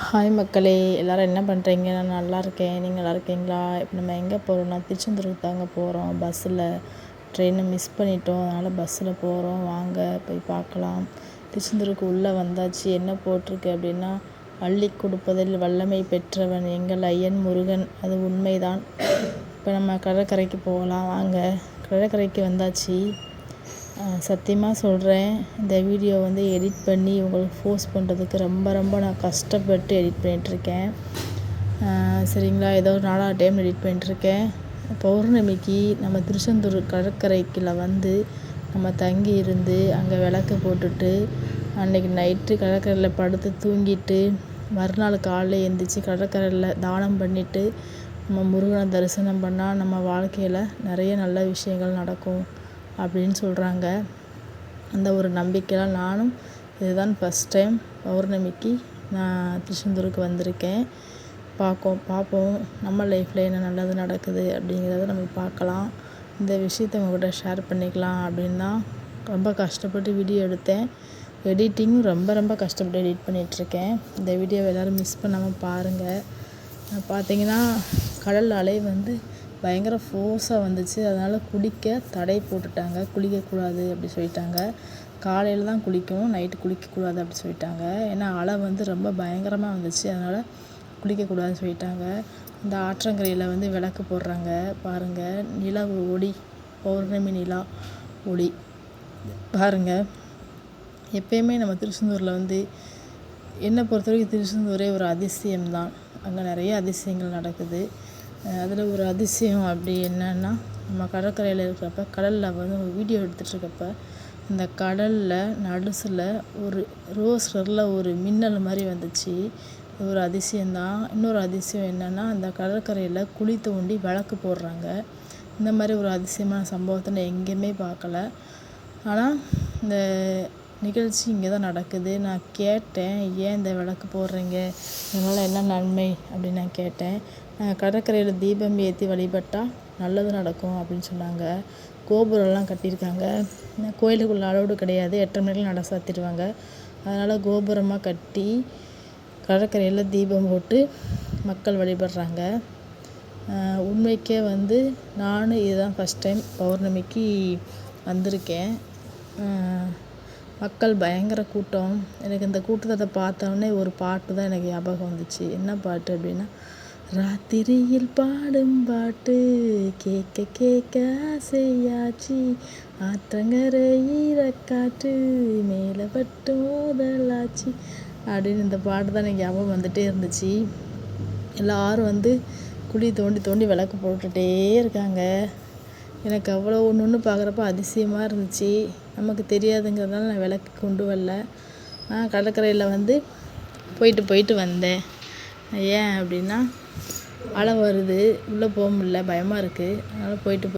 Hi மக்களே, எல்லோரும் என்ன பண்ணுறீங்க? நான் நல்லா இருக்கேன். நீங்கள் நல்லா இருக்கீங்களா? இப்போ நம்ம எங்கே போகிறோம்னா திருச்செந்தூருக்கு தாங்க போகிறோம். பஸ்ஸில் ட்ரெயினை மிஸ் பண்ணிட்டோம். அதனால் பஸ்ஸில் போகிறோம். வாங்க போய் பார்க்கலாம். திருச்செந்தூருக்கு உள்ளே வந்தாச்சு. என்ன போட்டிருக்கு அப்படின்னா, அள்ளி கொடுப்பதில் வல்லமை பெற்றவன் எங்கள் ஐயன் முருகன். அது உண்மைதான். இப்போ நம்ம கடற்கரைக்கு போகலாம். வாங்க, கடற்கரைக்கு வந்தாச்சு. சத்தியமாக சொல்கிறேன், இந்த வீடியோ எடிட் பண்ணி உங்களுக்கு போஸ்ட் பண்ணுறதுக்கு ரொம்ப நான் கஷ்டப்பட்டு எடிட் பண்ணிகிட்ருக்கேன். சரிங்களா? ஏதோ ஒரு 4 டைம் எடிட் பண்ணிகிட்ருக்கேன். பௌர்ணமிக்கு நம்ம திருச்செந்தூர் கடற்கரைக்குள்ள நம்ம தங்கி இருந்து அங்கே விளக்கு போட்டுட்டு அன்றைக்கி நைட்டு கடற்கரையில் படுத்து தூங்கிட்டு மறுநாள் காலையில் எழுந்திரிச்சி கடற்கரையில் தானம் பண்ணிவிட்டு நம்ம முருகனை தரிசனம் பண்ணால் நம்ம வாழ்க்கையில் நிறைய நல்ல விஷயங்கள் நடக்கும் அப்படின்னு சொல்கிறாங்க. அந்த ஒரு நம்பிக்கையில் நானும் இதுதான் ஃபஸ்ட் டைம் பௌர்ணமிக்கு நான் திருச்செந்தூருக்கு வந்திருக்கேன். பார்ப்போம் நம்ம லைஃப்பில் என்ன நல்லது நடக்குது அப்படிங்கிறத நம்ம பார்க்கலாம். இந்த விஷயத்தை உங்கள்கிட்ட ஷேர் பண்ணிக்கலாம் அப்படின்னு தான் ரொம்ப கஷ்டப்பட்டு வீடியோ எடுத்தேன். எடிட்டிங்கும் ரொம்ப கஷ்டப்பட்டு எடிட் பண்ணிகிட்ருக்கேன். இந்த வீடியோவை எல்லோரும் மிஸ் பண்ணாமல் பாருங்கள். பார்த்தீங்கன்னா கடல் அலை பயங்கர ஃபோர்ஸாக வந்துச்சு. அதனால் குளிக்க தடை போட்டுட்டாங்க. குளிக்கக்கூடாது அப்படி சொல்லிட்டாங்க. காலையில் தான் குளிக்கணும், நைட்டு குளிக்கக்கூடாது அப்படி சொல்லிட்டாங்க. ஏன்னா அலை ரொம்ப பயங்கரமாக வந்துச்சு. அதனால் குளிக்கக்கூடாதுன்னு சொல்லிட்டாங்க. இந்த ஆற்றங்கரையில் விளக்கு போடுறாங்க பாருங்கள். நிலவு ஒளி, பௌர்ணமி நிலா ஒளி பாருங்கள். எப்பயுமே நம்ம திருச்செந்தூரில் என்னை பொறுத்தவரைக்கும் திருச்செந்தூரே ஒரு அதிசயம்தான். அங்கே நிறைய அதிசயங்கள் நடக்குது. அதில் ஒரு அதிசயம் அப்படி என்னன்னா, நம்ம கடற்கரையில் இருக்கிறப்ப கடலில் ஒரு வீடியோ எடுத்துகிட்ருக்கப்ப இந்த கடலில் நடுசில் ஒரு ரோஸ் கலரில் ஒரு மின்னல் மாதிரி வந்துச்சு. இது ஒரு அதிசயம்தான். இன்னொரு அதிசயம் என்னென்னா, அந்த கடற்கரையில் குழி தோண்டி விளக்கு போடுறாங்க. இந்த மாதிரி ஒரு அதிசயமான சம்பவத்தை நான் எங்கேயுமே பார்க்கல. ஆனால் இந்த நிகழ்ச்சி இங்கே தான் நடக்குது. நான் கேட்டேன், ஏன் இந்த விளக்கு போடுறீங்க, இதனால் என்ன நன்மை அப்படின்னு நான் கேட்டேன். கடற்கரையில் தீபம் ஏற்றி வழிபட்டால் நல்லது நடக்கும் அப்படின்னு சொன்னாங்க. கோபுரம்லாம் கட்டியிருக்காங்க. கோயிலுக்குள்ள அலோடு கிடையாது, 8:30 மணிக்கு நட சாத்திடுவாங்க. அதனால் கோபுரமாக கட்டி கடற்கரையில் தீபம் போட்டு மக்கள் வழிபடுறாங்க. உண்மைக்கே நானும் இதுதான் ஃபஸ்ட் டைம் பௌர்ணமிக்கு வந்திருக்கேன். மக்கள் பயங்கர கூட்டம். எனக்கு இந்த கூட்டத்தை பார்த்தோன்னே ஒரு பாட்டு தான் எனக்கு ஞாபகம் வந்துச்சு. என்ன பாட்டு அப்படின்னா, ராத்திரியில் பாடும் பாட்டு கேட்க கேட்க ஆசையாச்சு, ஆற்றங்கரை ஈரக்காற்று மேலே பட்டு மோதலாச்சு அப்படின்னு இந்த பாட்டு தான் எனக்கு ஞாபகம் வந்துகிட்டே இருந்துச்சு. எல்லோரும் குழி தோண்டி தோண்டி விளக்கு போட்டுகிட்டே இருக்காங்க. எனக்கு அவ்வளோ ஒன்று பார்க்குறப்ப அதிசயமாக இருந்துச்சு. நமக்கு தெரியாதுங்கிறதுனால நான் விளக்கு கொண்டு வரல. கடற்கரையில் போயிட்டு வந்தேன். ஏன் அப்படின்னா, அலை வருது, உள்ளே போக முடியல, பயமாக இருக்குது. அதனால் போயிட்டு